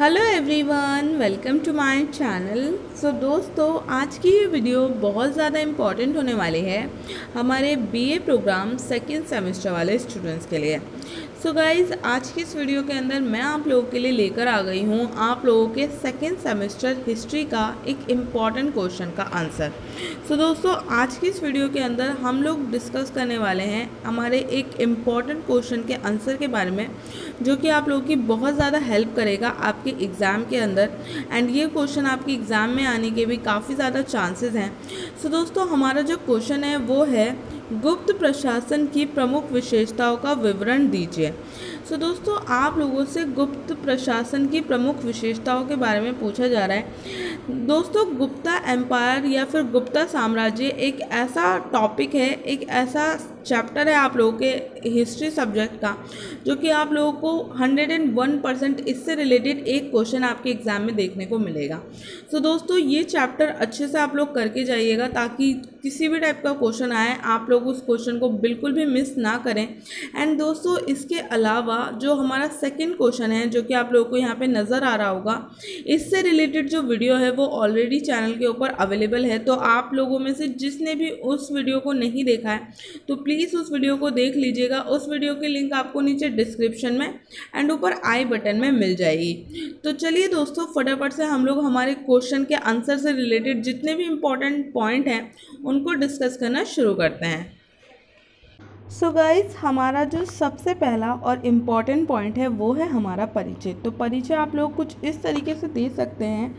Hello everyone, welcome to my channel. So दोस्तों, आज की ये वीडियो बहुत ज़्यादा इम्पॉर्टेंट होने वाली है हमारे बीए प्रोग्राम सेकेंड सेमेस्टर वाले स्टूडेंट्स के लिए। सो गाइज़, आज की इस वीडियो के अंदर मैं आप लोगों के लिए लेकर आ गई हूँ आप लोगों के सेकेंड सेमेस्टर हिस्ट्री का एक इम्पॉर्टेंट क्वेश्चन का आंसर। सो दोस्तों, आज की इस वीडियो के अंदर हम लोग डिस्कस करने वाले हैं हमारे एक इम्पॉर्टेंट क्वेश्चन के आंसर के बारे में, जो कि आप लोगों की बहुत ज़्यादा हेल्प करेगा आपके एग्ज़ाम के अंदर। एंड ये क्वेश्चन आपके एग्ज़ाम में आने के भी काफ़ी ज़्यादा चांसेस हैं। सो दोस्तों, हमारा जो क्वेश्चन है वो है गुप्त प्रशासन की प्रमुख विशेषताओं का विवरण दीजिए। सो दोस्तों, आप लोगों से गुप्त प्रशासन की प्रमुख विशेषताओं के बारे में पूछा जा रहा है। दोस्तों, गुप्ता एम्पायर या फिर गुप्ता साम्राज्य एक ऐसा टॉपिक है, एक ऐसा चैप्टर है आप लोगों के हिस्ट्री सब्जेक्ट का, जो कि आप लोगों को 101% इससे रिलेटेड एक क्वेश्चन आपके एग्ज़ाम में देखने को मिलेगा। सो दोस्तों, ये चैप्टर अच्छे से आप लोग करके जाइएगा, ताकि किसी भी टाइप का क्वेश्चन आए आप लोग उस क्वेश्चन को बिल्कुल भी मिस ना करें। एंड दोस्तों, इसके अलावा जो हमारा सेकंड क्वेश्चन है, जो कि आप लोगों को यहाँ पे नज़र आ रहा होगा, इससे रिलेटेड जो वीडियो है वो ऑलरेडी चैनल के ऊपर अवेलेबल है। तो आप लोगों में से जिसने भी उस वीडियो को नहीं देखा है तो प्लीज़ उस वीडियो को देख लीजिएगा। उस वीडियो की लिंक आपको नीचे डिस्क्रिप्शन में एंड ऊपर आई बटन में मिल जाएगी। तो चलिए दोस्तों, फटाफट से हम लोग हमारे क्वेश्चन के आंसर से रिलेटेड जितने भी इम्पोर्टेंट पॉइंट हैं उनको डिस्कस करना शुरू करते हैं। सो गाइस, हमारा जो सबसे पहला और इम्पॉर्टेंट पॉइंट है वो है हमारा परिचय। तो परिचय आप लोग कुछ इस तरीके से दे सकते हैं।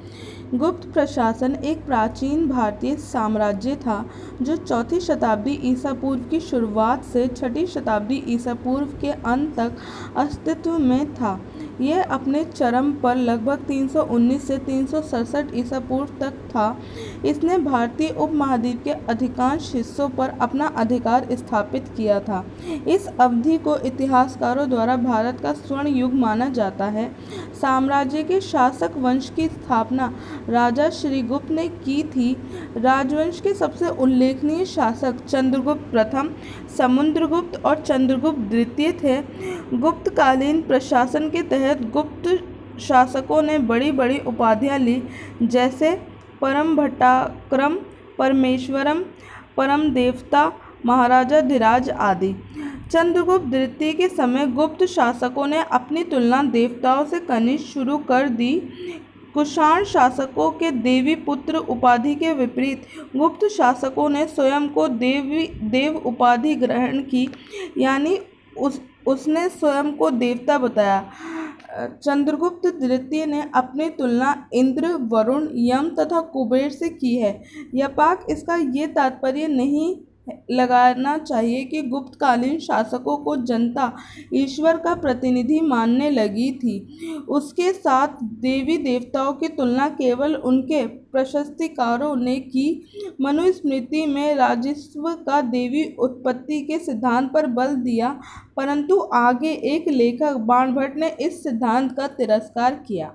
गुप्त प्रशासन एक प्राचीन भारतीय साम्राज्य था जो 4वीं शताब्दी ईसा पूर्व की शुरुआत से 6वीं शताब्दी ईसा पूर्व के अंत तक अस्तित्व में था। यह अपने चरम पर लगभग 319 से 367 ईसा पूर्व तक था। इसने भारतीय उपमहाद्वीप के अधिकांश हिस्सों पर अपना अधिकार स्थापित किया था। इस अवधि को इतिहासकारों द्वारा भारत का स्वर्ण युग माना जाता है। साम्राज्य के शासक वंश की स्थापना राजा श्रीगुप्त ने की थी। राजवंश के सबसे उल्लेखनीय शासक चंद्रगुप्त प्रथम, समुद्रगुप्त और चंद्रगुप्त द्वितीय थे। गुप्तकालीन प्रशासन के तहत गुप्त शासकों ने बड़ी बड़ी उपाधियां ली, जैसे परम भट्टाक्रम, परमेश्वरम, परम देवता, महाराजा धीराज आदि। चंद्रगुप्त द्वितीय के समय गुप्त शासकों ने अपनी तुलना देवताओं से करनी शुरू कर दी। कुषाण शासकों के देवी पुत्र उपाधि के विपरीत गुप्त शासकों ने स्वयं को देव उपाधि ग्रहण की, यानी उसने स्वयं को देवता बताया। चंद्रगुप्त द्वितीय ने अपनी तुलना इंद्र, वरुण, यम तथा कुबेर से की है। यपाक इसका ये तात्पर्य नहीं लगाना चाहिए कि गुप्तकालीन शासकों को जनता ईश्वर का प्रतिनिधि मानने लगी थी। उसके साथ देवी देवताओं की तुलना केवल उनके प्रशस्तिकारों ने की। मनुस्मृति में राजस्व का देवी उत्पत्ति के सिद्धांत पर बल दिया, परंतु आगे एक लेखक बाणभट्ट ने इस सिद्धांत का तिरस्कार किया।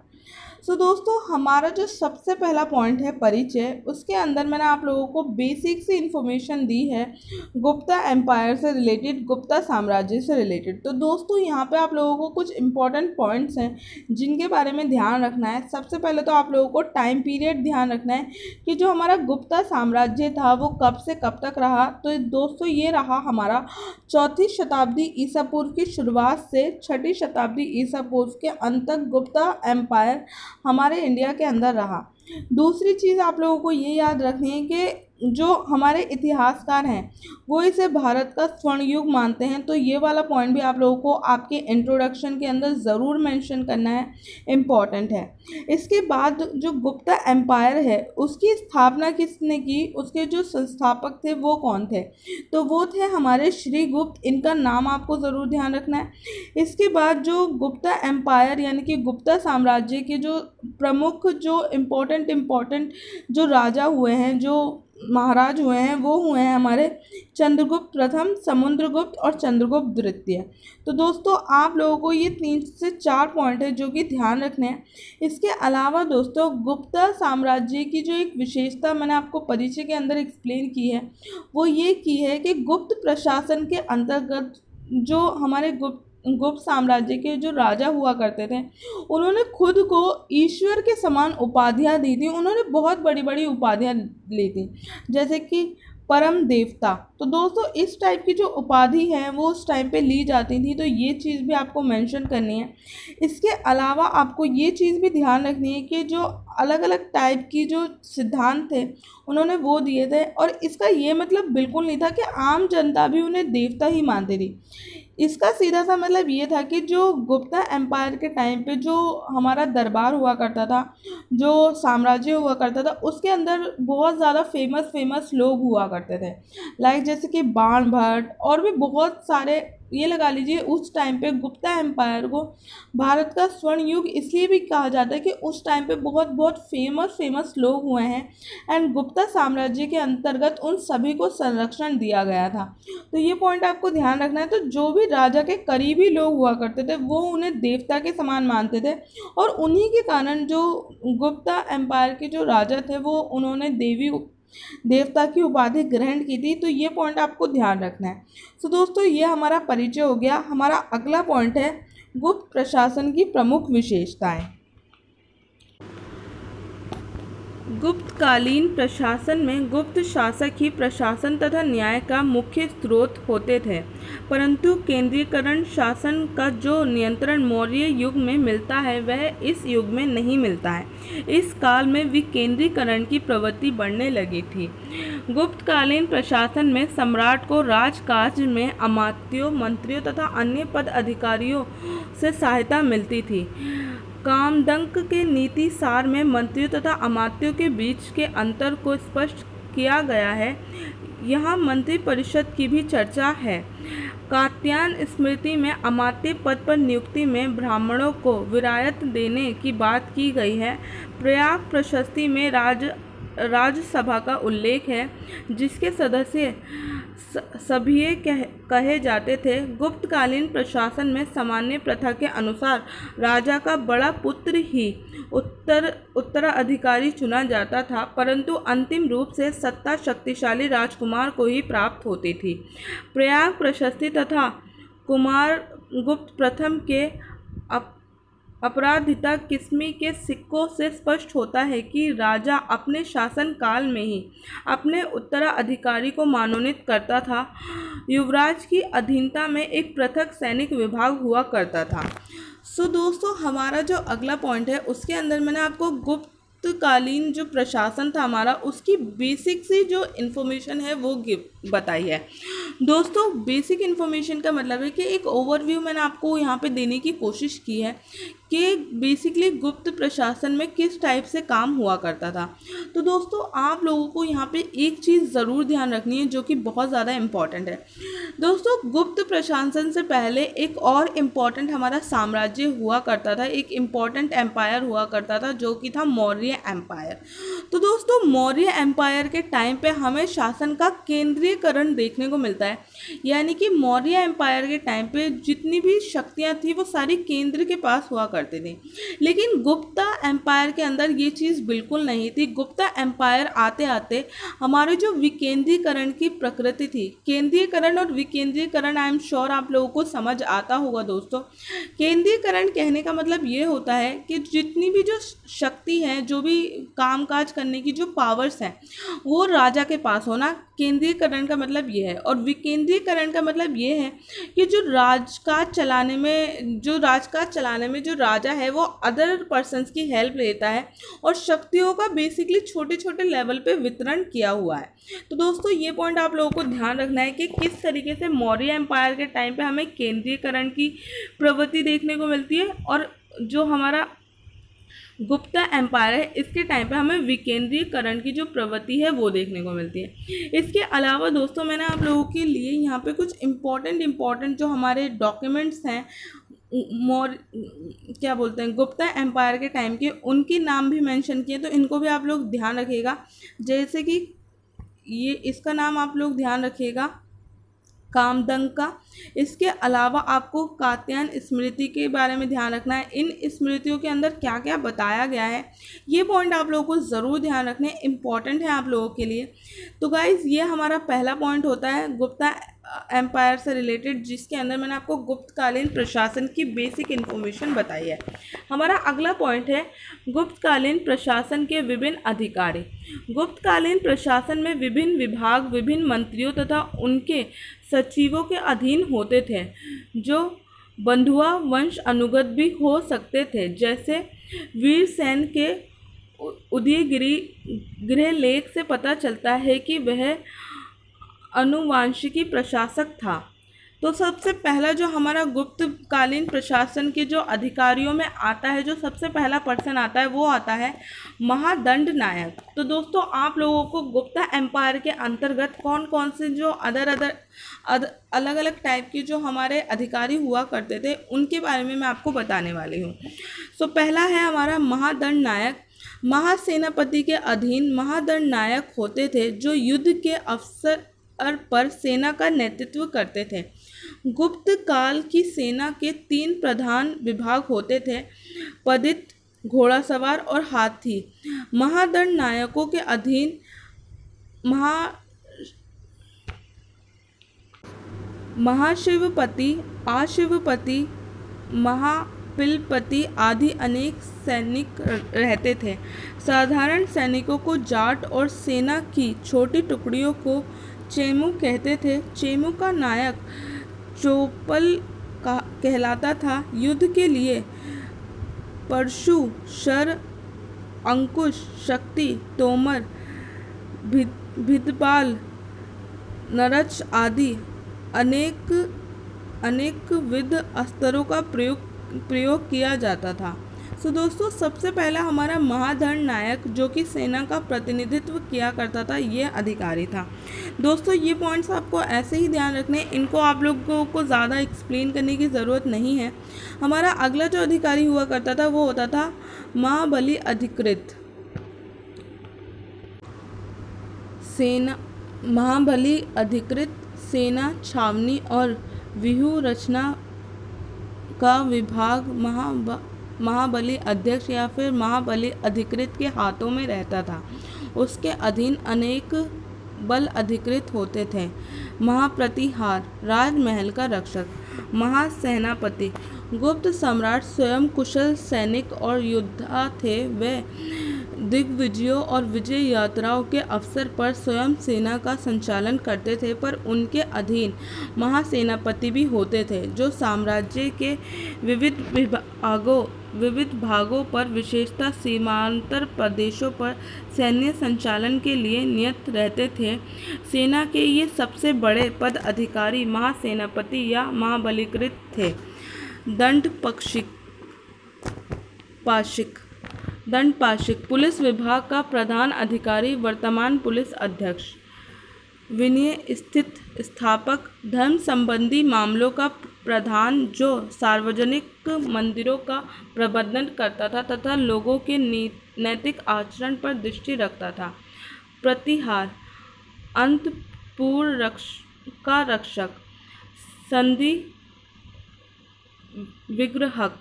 सो दोस्तों, हमारा जो सबसे पहला पॉइंट है परिचय, उसके अंदर मैंने आप लोगों को बेसिक सी इन्फॉर्मेशन दी है गुप्ता एम्पायर से रिलेटेड, गुप्ता साम्राज्य से रिलेटेड। तो दोस्तों, यहाँ पे आप लोगों को कुछ इंपॉर्टेंट पॉइंट्स हैं जिनके बारे में ध्यान रखना है। सबसे पहले तो आप लोगों को टाइम पीरियड ध्यान रखना है कि जो हमारा गुप्ता साम्राज्य था वो कब से कब तक रहा। तो दोस्तों, ये रहा हमारा 4वीं शताब्दी ईसा पूर्व की शुरुआत से 6वीं शताब्दी ईसा पूर्व के अंत तक गुप्ता एम्पायर हमारे इंडिया के अंदर रहा। दूसरी चीज़ आप लोगों को ये याद रखनी है कि जो हमारे इतिहासकार हैं वो इसे भारत का स्वर्ण युग मानते हैं। तो ये वाला पॉइंट भी आप लोगों को आपके इंट्रोडक्शन के अंदर ज़रूर मेंशन करना है, इम्पॉर्टेंट है। इसके बाद जो गुप्ता एम्पायर है उसकी स्थापना किसने की, उसके जो संस्थापक थे वो कौन थे, तो वो थे हमारे श्रीगुप्त। इनका नाम आपको ज़रूर ध्यान रखना है। इसके बाद जो गुप्ता एम्पायर यानी कि गुप्ता साम्राज्य के जो प्रमुख जो इम्पोर्टेंट जो राजा हुए हैं, जो महाराज हुए हैं, वो हुए हैं हमारे चंद्रगुप्त प्रथम, समुद्रगुप्त और चंद्रगुप्त द्वितीय। तो दोस्तों, आप लोगों को ये 3 से 4 पॉइंट है जो कि ध्यान रखने हैं। इसके अलावा दोस्तों, गुप्ता साम्राज्य की जो एक विशेषता मैंने आपको परिचय के अंदर एक्सप्लेन की है वो ये की है कि गुप्त प्रशासन के अंतर्गत जो हमारे गुप्त साम्राज्य के जो राजा हुआ करते थे उन्होंने खुद को ईश्वर के समान उपाधियाँ दी थी। उन्होंने बहुत बड़ी बड़ी उपाधियाँ ली थी, जैसे कि परम देवता। तो दोस्तों इस टाइप की जो उपाधि है वो उस टाइम पे ली जाती थी, तो ये चीज़ भी आपको मेंशन करनी है। इसके अलावा आपको ये चीज़ भी ध्यान रखनी है कि जो अलग अलग टाइप की जो सिद्धांत थे उन्होंने वो दिए थे, और इसका ये मतलब बिल्कुल नहीं था कि आम जनता भी उन्हें देवता ही मानती थी। इसका सीधा सा मतलब ये था कि जो गुप्ता एम्पायर के टाइम पे जो हमारा दरबार हुआ करता था, जो साम्राज्य हुआ करता था, उसके अंदर बहुत ज़्यादा फेमस लोग हुआ करते थे, लाइक जैसे कि बाण भट्ट और भी बहुत सारे। ये लगा लीजिए उस टाइम पे गुप्ता एम्पायर को भारत का स्वर्ण युग इसलिए भी कहा जाता है कि उस टाइम पे बहुत बहुत फेमस लोग हुए हैं, एंड गुप्ता साम्राज्य के अंतर्गत उन सभी को संरक्षण दिया गया था। तो ये पॉइंट आपको ध्यान रखना है। तो जो भी राजा के करीबी लोग हुआ करते थे वो उन्हें देवता के समान मानते थे, और उन्हीं के कारण जो गुप्ता एम्पायर के जो राजा थे वो उन्होंने देवता की उपाधि ग्रहण की थी। तो ये पॉइंट आपको ध्यान रखना है। तो दोस्तों ये हमारा परिचय हो गया। हमारा अगला पॉइंट है गुप्त प्रशासन की प्रमुख विशेषताएं। गुप्तकालीन प्रशासन में गुप्त शासक ही प्रशासन तथा न्याय का मुख्य स्रोत होते थे, परंतु केंद्रीकरण शासन का जो नियंत्रण मौर्य युग में मिलता है वह इस युग में नहीं मिलता है। इस काल में विकेंद्रीकरण की प्रवृत्ति बढ़ने लगी थी। गुप्तकालीन प्रशासन में सम्राट को राजकाज में अमात्यों, मंत्रियों तथा अन्य पद अधिकारियों से सहायता मिलती थी। कामदंक के नीति सार में मंत्रियों तथा अमात्यों के बीच के अंतर को स्पष्ट किया गया है। यहाँ मंत्री परिषद की भी चर्चा है। कात्यायन स्मृति में अमात्य पद पर नियुक्ति में ब्राह्मणों को विरायत देने की बात की गई है। प्रयाग प्रशस्ति में राज्यसभा का उल्लेख है, जिसके सदस्य सभीय कहे जाते थे। गुप्तकालीन प्रशासन में सामान्य प्रथा के अनुसार राजा का बड़ा पुत्र ही उत्तराधिकारी चुना जाता था, परंतु अंतिम रूप से सत्ता शक्तिशाली राजकुमार को ही प्राप्त होती थी। प्रयाग प्रशस्ति तथा कुमारगुप्त प्रथम के अपराधिता किस्मी के सिक्कों से स्पष्ट होता है कि राजा अपने शासन काल में ही अपने उत्तराधिकारी को मनोनीत करता था। युवराज की अधीनता में एक पृथक सैनिक विभाग हुआ करता था। सो दोस्तों हमारा जो अगला पॉइंट है उसके अंदर मैंने आपको गुप्तकालीन जो प्रशासन था हमारा उसकी बेसिक सी जो इन्फॉर्मेशन है वो बताई है। दोस्तों बेसिक इन्फॉर्मेशन का मतलब है कि एक ओवरव्यू मैंने आपको यहाँ पे देने की कोशिश की है कि बेसिकली गुप्त प्रशासन में किस टाइप से काम हुआ करता था। तो दोस्तों आप लोगों को यहाँ पे एक चीज़ ज़रूर ध्यान रखनी है जो कि बहुत ज़्यादा इम्पॉर्टेंट है। दोस्तों गुप्त प्रशासन से पहले एक और इम्पॉर्टेंट हमारा साम्राज्य हुआ करता था, एक इम्पॉर्टेंट एम्पायर हुआ करता था जो कि था मौर्य एम्पायर। तो दोस्तों मौर्य एम्पायर के टाइम पे हमें शासन का केंद्रीयकरण देखने को मिलता है, यानी कि मौर्य एम्पायर के टाइम पे जितनी भी शक्तियाँ थी वो सारी केंद्र के पास हुआ करते थे। लेकिन गुप्ता एम्पायर के अंदर ये चीज़ बिल्कुल नहीं थी। गुप्ता एम्पायर आते आते हमारे जो विकेंद्रीकरण की प्रकृति थी, केंद्रीयकरण और विकेंद्रीकरण आई एम श्योर आप लोगों को समझ आता होगा। दोस्तों केंद्रीयकरण कहने का मतलब ये होता है कि जितनी भी जो शक्ति है, जो भी कामकाज करने की जो पावर्स हैं वो राजा के पास होना, केंद्रीयकरण का मतलब ये है। और विकेंद्रीकरण का मतलब ये है कि जो राजकाज चलाने में जो राजा है वो अदर पर्सन्स की हेल्प लेता है और शक्तियों का बेसिकली छोटे छोटे लेवल पे वितरण किया हुआ है। तो दोस्तों ये पॉइंट आप लोगों को ध्यान रखना है कि किस तरीके से मौर्य एम्पायर के टाइम पे हमें केंद्रीयकरण की प्रवृत्ति देखने को मिलती है, और जो हमारा गुप्ता एम्पायर है इसके टाइम पे हमें विकेंद्रीकरण की जो प्रवृत्ति है वो देखने को मिलती है। इसके अलावा दोस्तों मैंने आप लोगों के लिए यहाँ पे कुछ इम्पॉर्टेंट जो हमारे डॉक्यूमेंट्स हैं गुप्ता एम्पायर के टाइम के, उनके नाम भी मेंशन किए, तो इनको भी आप लोग ध्यान रखिएगा। जैसे कि ये इसका नाम आप लोग ध्यान रखिएगा, कामदंक का। इसके अलावा आपको कात्यायन स्मृति के बारे में ध्यान रखना है। इन स्मृतियों के अंदर क्या क्या बताया गया है ये पॉइंट आप लोगों को ज़रूर ध्यान रखने, इम्पॉर्टेंट है आप लोगों के लिए। तो गाइज़ ये हमारा पहला पॉइंट होता है गुप्ता एम्पायर से रिलेटेड, जिसके अंदर मैंने आपको गुप्तकालीन प्रशासन की बेसिक इन्फॉर्मेशन बताई है। हमारा अगला पॉइंट है गुप्तकालीन प्रशासन के विभिन्न अधिकारी। गुप्तकालीन प्रशासन में विभिन्न विभाग विभिन्न मंत्रियों तथा उनके सचिवों के अधीन होते थे, जो बंधुआ वंश अनुगत भी हो सकते थे। जैसे वीरसेन के उदयगिरि गृह लेख से पता चलता है कि वह अनुवांशिकी प्रशासक था। तो सबसे पहला जो हमारा गुप्तकालीन प्रशासन के जो अधिकारियों में आता है, जो सबसे पहला पर्सन आता है, वो आता है महादंड नायक। तो दोस्तों, आप लोगों को गुप्ता एम्पायर के अंतर्गत कौन कौन से जो अलग अलग टाइप के जो हमारे अधिकारी हुआ करते थे, उनके बारे में मैं आपको बताने वाली हूँ। तो पहला है हमारा महादंड नायक। महासेनापति के अधीन महादंड नायक होते थे, जो युद्ध के अवसर पर सेना का नेतृत्व करते थे। गुप्त काल की सेना के 3 प्रधान विभाग होते थे: पदित, घोड़ासवार और हाथी। महादंड नायकों के अधीन महाशिवपति, आशिवपति, महापिलपति आदि अनेक सैनिक रहते थे। साधारण सैनिकों को जाट और सेना की छोटी टुकड़ियों को चेमू कहते थे। चेमू का नायक चोपल कहलाता था। युद्ध के लिए परशु, शर, अंकुश, शक्ति, तोमर, भिदपाल, नरच आदि अनेक विध अस्त्रों का प्रयोग किया जाता था। सो दोस्तों, सबसे पहला हमारा महादंड नायक, जो कि सेना का प्रतिनिधित्व किया करता था, ये अधिकारी था। दोस्तों, ये पॉइंट्स आपको ऐसे ही ध्यान रखने, इनको आप लोगों को ज़्यादा एक्सप्लेन करने की ज़रूरत नहीं है। हमारा अगला जो अधिकारी हुआ करता था, वो होता था महाबली अधिकृत। महाबली अधिकृत सेना छावनी और व्यूह रचना का विभाग महाबली अध्यक्ष या फिर महाबली अधिकृत के हाथों में रहता था। उसके अधीन अनेक बल अधिकृत होते थे। महाप्रतिहार, राजमहल का रक्षक। महासेनापति, गुप्त सम्राट स्वयं कुशल सैनिक और योद्धा थे। वे दिग्विजयों और विजय यात्राओं के अवसर पर स्वयं सेना का संचालन करते थे, पर उनके अधीन महासेनापति भी होते थे, जो साम्राज्य के विविध भागों पर, विशेषतः सीमांतर प्रदेशों पर सैन्य संचालन के लिए नियुक्त रहते थे। सेना के ये सबसे बड़े पद अधिकारी महासेनापति या महाबलीकृत थे। दंडपाशिक, पुलिस विभाग का प्रधान अधिकारी, वर्तमान पुलिस अध्यक्ष। विनय स्थित स्थापक, धर्म संबंधी मामलों का प्रधान, जो सार्वजनिक मंदिरों का प्रबंधन करता था तथा लोगों के नैतिक आचरण पर दृष्टि रखता था। प्रतिहार, अंतपुर का रक्षक। संधि विग्रहक,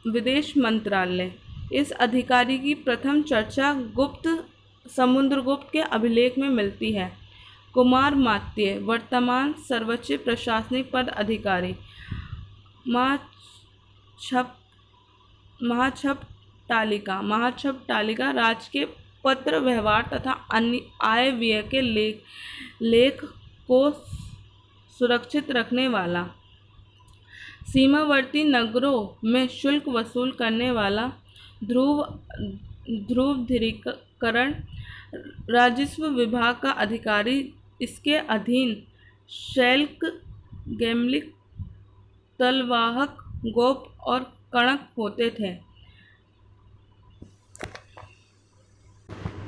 विदेश मंत्रालय। इस अधिकारी की प्रथम चर्चा समुद्रगुप्त के अभिलेख में मिलती है। कुमार मात्य, वर्तमान सर्वोच्च प्रशासनिक पद अधिकारी। महाछप तालिका, राज्य के पत्र व्यवहार तथा अन्य आय व्यय के लेख को सुरक्षित रखने वाला। सीमावर्ती नगरों में शुल्क वसूल करने वाला। ध्रुवीकरण, राजस्व विभाग का अधिकारी। इसके अधीन शैल्क, गैमलिक, तलवाहक, गोप और कणक होते थे।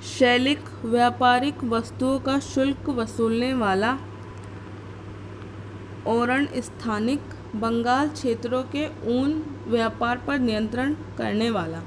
शैलिक, व्यापारिक वस्तुओं का शुल्क वसूलने वाला। औरण स्थानिक, बंगाल क्षेत्रों के ऊन व्यापार पर नियंत्रण करने वाला।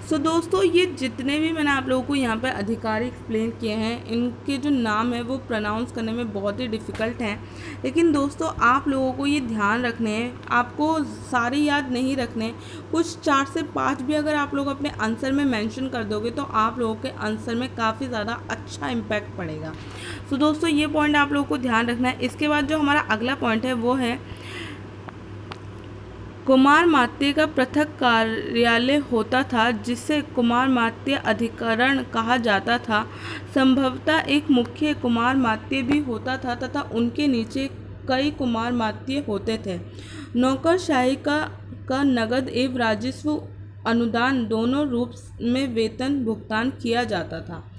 सो दोस्तों, ये जितने भी मैंने आप लोगों को यहाँ पर अधिकारी एक्सप्लेन किए हैं, इनके जो नाम है वो प्रोनाउंस करने में बहुत ही डिफ़िकल्ट हैं। लेकिन दोस्तों, आप लोगों को ये ध्यान रखने हैं, आपको सारे याद नहीं रखने। कुछ 4 से 5 भी अगर आप लोग अपने आंसर में मेंशन कर दोगे तो आप लोगों के आंसर में काफ़ी ज़्यादा अच्छा इम्पैक्ट पड़ेगा। सो दोस्तों, ये पॉइंट आप लोगों को ध्यान रखना है। इसके बाद जो हमारा अगला पॉइंट है वो है कुमारमात्य का पृथक कार्यालय होता था जिसे कुमारमात्य अधिकरण कहा जाता था। संभवतः एक मुख्य कुमारमात्य भी होता था तथा उनके नीचे कई कुमारमात्य होते थे। नौकरशाही का नगद एवं राजस्व अनुदान दोनों रूप में वेतन भुगतान किया जाता था।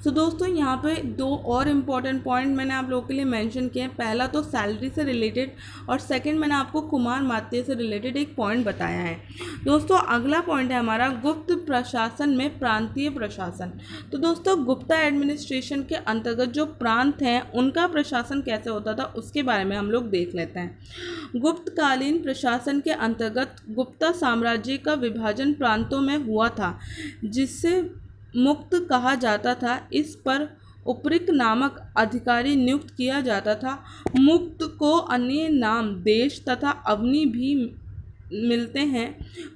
सो दोस्तों, यहाँ पे 2 और इम्पॉर्टेंट पॉइंट मैंने आप लोगों के लिए मेंशन किए हैं। पहला तो सैलरी से रिलेटेड और सेकंड मैंने आपको कुमारमात्य से रिलेटेड एक पॉइंट बताया है। दोस्तों, अगला पॉइंट है हमारा गुप्त प्रशासन में प्रांतीय प्रशासन। तो दोस्तों, गुप्ता एडमिनिस्ट्रेशन के अंतर्गत जो प्रांत हैं उनका प्रशासन कैसे होता था उसके बारे में हम लोग देख लेते हैं। गुप्तकालीन प्रशासन के अंतर्गत गुप्ता साम्राज्य का विभाजन प्रांतों में हुआ था जिससे मुक्त कहा जाता था। इस पर उपरिक्त नामक अधिकारी नियुक्त किया जाता था। मुक्त को अन्य नाम देश तथा अवनी भी मिलते हैं।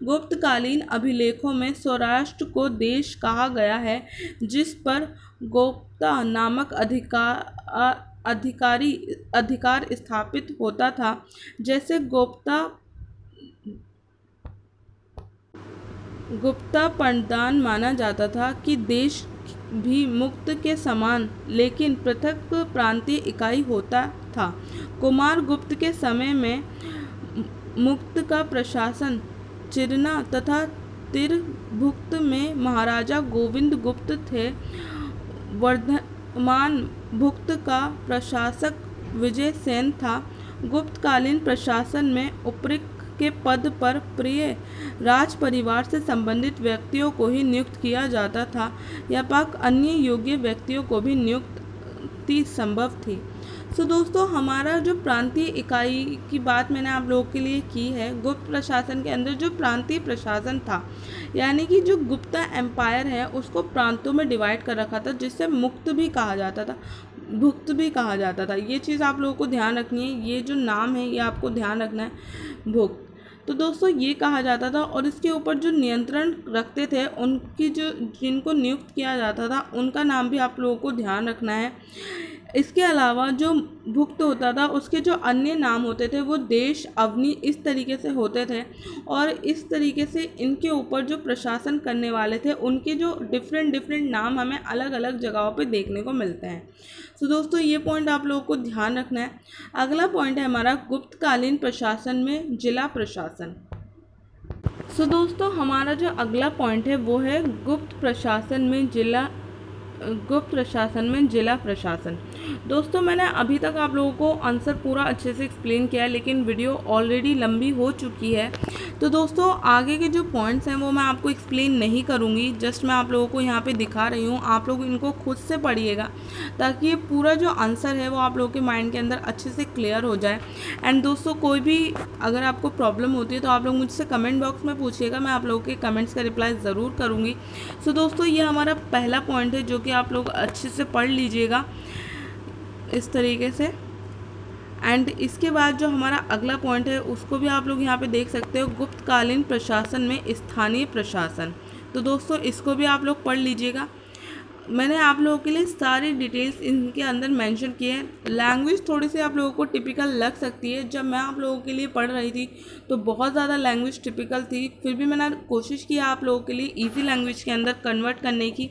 गुप्तकालीन अभिलेखों में सौराष्ट्र को देश कहा गया है जिस पर गुप्ता नामक अधिकार स्थापित होता था। जैसे गुप्ता प्रदान माना जाता था कि देश भी मुक्त के समान लेकिन पृथक प्रांतीय इकाई होता था। कुमार गुप्त के समय में मुक्त का प्रशासन चिरना तथा तिरभुक्त में महाराजा गोविंद गुप्त थे। वर्धमान भुक्त का प्रशासक विजय सेन था। गुप्तकालीन प्रशासन में उपरिक्त के पद पर प्रिय राज परिवार से संबंधित व्यक्तियों को ही नियुक्त किया जाता था या पाक अन्य योग्य व्यक्तियों को भी नियुक्ति संभव थी। सो दोस्तों, हमारा जो प्रांतीय इकाई की बात मैंने आप लोगों के लिए की है, गुप्त प्रशासन के अंदर जो प्रांतीय प्रशासन था यानी कि जो गुप्ता एम्पायर है उसको प्रांतों में डिवाइड कर रखा था जिससे मुक्त भी कहा जाता था, भुक्त भी कहा जाता था। ये चीज़ आप लोगों को ध्यान रखनी है। ये जो नाम है ये आपको ध्यान रखना है, भुक्त। तो दोस्तों, ये कहा जाता था और इसके ऊपर जो नियंत्रण रखते थे उनकी जिनको नियुक्त किया जाता था उनका नाम भी आप लोगों को ध्यान रखना है। इसके अलावा जो भुक्त होता था उसके जो अन्य नाम होते थे वो देश, अवनी इस तरीके से होते थे और इस तरीके से इनके ऊपर जो प्रशासन करने वाले थे उनके जो डिफरेंट नाम हमें अलग अलग जगहों पे देखने को मिलते हैं। तो दोस्तों, ये पॉइंट आप लोगों को ध्यान रखना है। अगला पॉइंट है हमारा गुप्तकालीन प्रशासन में जिला प्रशासन। सो दोस्तों, हमारा जो अगला पॉइंट है वो है गुप्त प्रशासन में जिला प्रशासन। दोस्तों, मैंने अभी तक आप लोगों को आंसर पूरा अच्छे से एक्सप्लेन किया है लेकिन वीडियो ऑलरेडी लंबी हो चुकी है। तो दोस्तों, आगे के जो पॉइंट्स हैं वो मैं आपको एक्सप्लेन नहीं करूँगी, जस्ट मैं आप लोगों को यहाँ पे दिखा रही हूँ। आप लोग इनको खुद से पढ़िएगा ताकि ये पूरा जो आंसर है वो आप लोगों के माइंड के अंदर अच्छे से क्लियर हो जाए। एंड दोस्तों, कोई भी अगर आपको प्रॉब्लम होती है तो आप लोग मुझसे कमेंट बॉक्स में पूछिएगा, मैं आप लोगों के कमेंट्स का रिप्लाई ज़रूर करूँगी। सो दोस्तों, ये हमारा पहला पॉइंट है जो कि आप लोग अच्छे से पढ़ लीजिएगा इस तरीके से। एंड इसके बाद जो हमारा अगला पॉइंट है उसको भी आप लोग यहाँ पे देख सकते हो, गुप्तकालीन प्रशासन में स्थानीय प्रशासन। तो दोस्तों, इसको भी आप लोग पढ़ लीजिएगा। मैंने आप लोगों के लिए सारी डिटेल्स इनके अंदर मेंशन किए हैं। लैंग्वेज थोड़ी सी आप लोगों को टिपिकल लग सकती है। जब मैं आप लोगों के लिए पढ़ रही थी तो बहुत ज़्यादा लैंग्वेज टिपिकल थी, फिर भी मैंने कोशिश की आप लोगों के लिए इजी लैंग्वेज के अंदर कन्वर्ट करने की।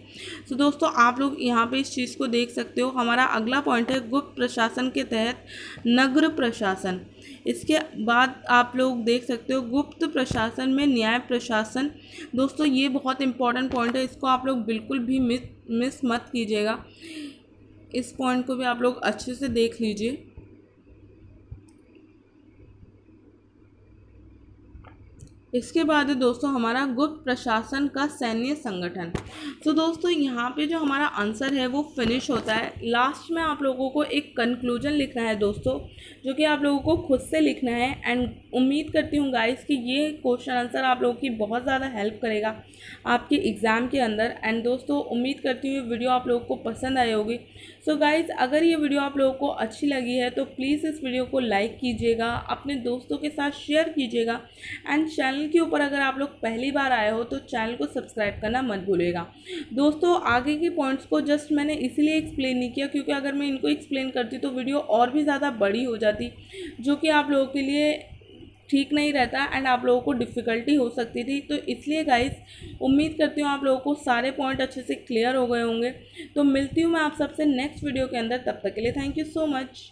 तो दोस्तों, आप लोग यहाँ पे इस चीज़ को देख सकते हो। हमारा अगला पॉइंट है गुप्त प्रशासन के तहत नगर प्रशासन। इसके बाद आप लोग देख सकते हो गुप्त प्रशासन में न्याय प्रशासन। दोस्तों, ये बहुत इंपॉर्टेंट पॉइंट है, इसको आप लोग बिल्कुल भी मिस मत कीजिएगा। इस पॉइंट को भी आप लोग अच्छे से देख लीजिए। इसके बाद है दोस्तों हमारा गुप्त प्रशासन का सैन्य संगठन। तो दोस्तों यहाँ पे जो हमारा आंसर है वो फिनिश होता है। लास्ट में आप लोगों को एक कंक्लूजन लिखना है दोस्तों, जो कि आप लोगों को खुद से लिखना है। एंड उम्मीद करती हूँ गाइस कि ये क्वेश्चन आंसर आप लोगों की बहुत ज़्यादा हेल्प करेगा आपके एग्ज़ाम के अंदर। एंड दोस्तों उम्मीद करती हूँ ये वीडियो आप लोगों को पसंद आई होगी। सो गाइस, अगर ये वीडियो आप लोगों को अच्छी लगी है तो प्लीज़ इस वीडियो को लाइक कीजिएगा, अपने दोस्तों के साथ शेयर कीजिएगा। एंड चैनल के ऊपर अगर आप लोग पहली बार आए हो तो चैनल को सब्सक्राइब करना मत भूलिएगा। दोस्तों आगे के पॉइंट्स को जस्ट मैंने इसीलिए एक्सप्लेन नहीं किया क्योंकि अगर मैं इनको एक्सप्लेन करती तो वीडियो और भी ज़्यादा बड़ी हो जाती, जो कि आप लोगों के लिए ठीक नहीं रहता एंड आप लोगों को डिफ़िकल्टी हो सकती थी। तो इसलिए गाइस उम्मीद करती हूँ आप लोगों को सारे पॉइंट अच्छे से क्लियर हो गए होंगे। तो मिलती हूँ मैं आप सबसे नेक्स्ट वीडियो के अंदर, तब तक के लिए थैंक यू सो मच।